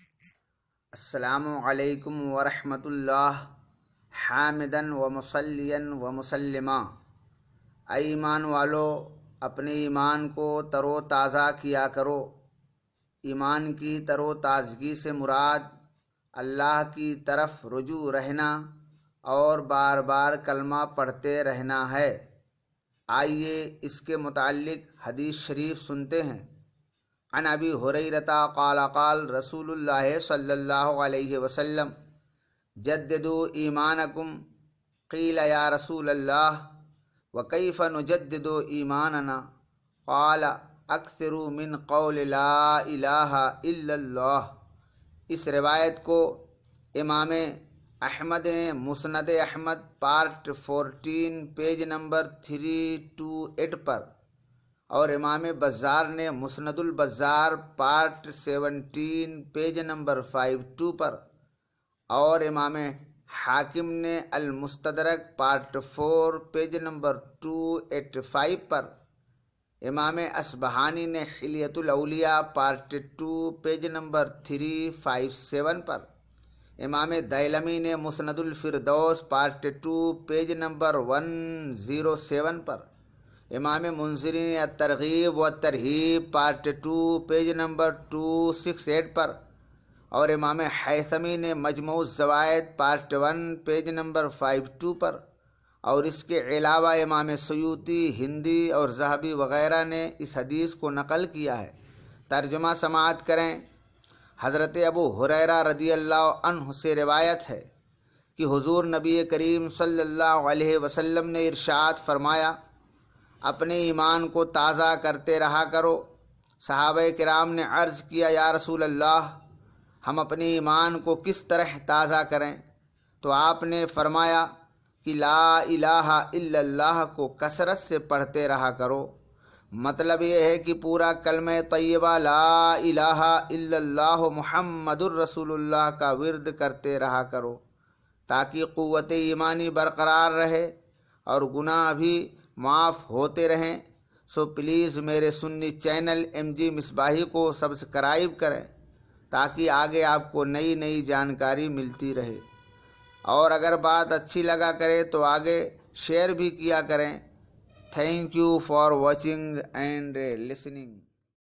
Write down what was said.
السلام علیکم ورحمۃ اللہ حامدن و مصلین و مسلما۔ اے ایمان والو، اپنے ایمان کو تر و تازہ کیا کرو۔ ایمان کی تر و تازگی سے مراد اللہ کی طرف رجوع رہنا اور بار بار کلمہ پڑھتے رہنا ہے۔ آئیے اس کے متعلق حدیث شریف سنتے ہیں۔ عن ابی ہریرہ قال قال رسول اللہ صلی اللہ علیہ وسلم جددوا ایمانکم قیل یا رسول اللہ وکیف نجدد ایماننا قال اکثروا من قول لا الہ الا اللہ۔ اس روایت کو امام احمد نے مسند احمد پارٹ 14 پیج نمبر 328 پر اور امام بزار نے مسند البزار پارٹ 17 پیج نمبر 52 پر اور امام حاکم نے المستدرک پارٹ 4 پیج نمبر 285 پر، امام اصبہانی نے حلیۃ الاولیاء پارٹ 2 پیج نمبر 357 پر، امام دیلمی نے مسند الفردوس پارٹ 2 پیج نمبر 107 پر، امام منذری نے الترغیب و ترہیب پارٹ 2 پیج نمبر 268 پر اور امام حیثمی نے مجموع الزوائد پارٹ 1 پیج نمبر 52 پر، اور اس کے علاوہ امام سیوطی، ہندی اور ذہبی وغیرہ نے اس حدیث کو نقل کیا ہے۔ ترجمہ سماعت کریں۔ حضرت ابو ہریرہ رضی اللہ عنہ سے روایت ہے کہ حضور نبی کریم صلی اللہ علیہ وسلم نے ارشاد فرمایا، اپنے ایمان کو تازہ کرتے رہا کرو۔ صحابہ کرام نے عرض کیا، یا رسول اللہ، ہم اپنے ایمان کو کس طرح تازہ کریں؟ تو آپ نے فرمایا کہ لا الہ الا اللہ کو کثرت سے پڑھتے رہا کرو۔ مطلب یہ ہے کہ پورا کلمہ طیبہ لا الہ الا اللہ محمد الرسول اللہ کا ورد کرتے رہا کرو تاکہ قوت ایمانی برقرار رہے اور گناہ بھی معاف ہوتے رہیں۔ سو پلیز میرے سنی چینل ایم جی مصباحی کو سبسکرائب کریں تاکہ آگے آپ کو نئی نئی جانکاری ملتی رہے، اور اگر بات اچھی لگا کرے تو آگے شیئر بھی کیا کریں۔ Thank you for watching and listening.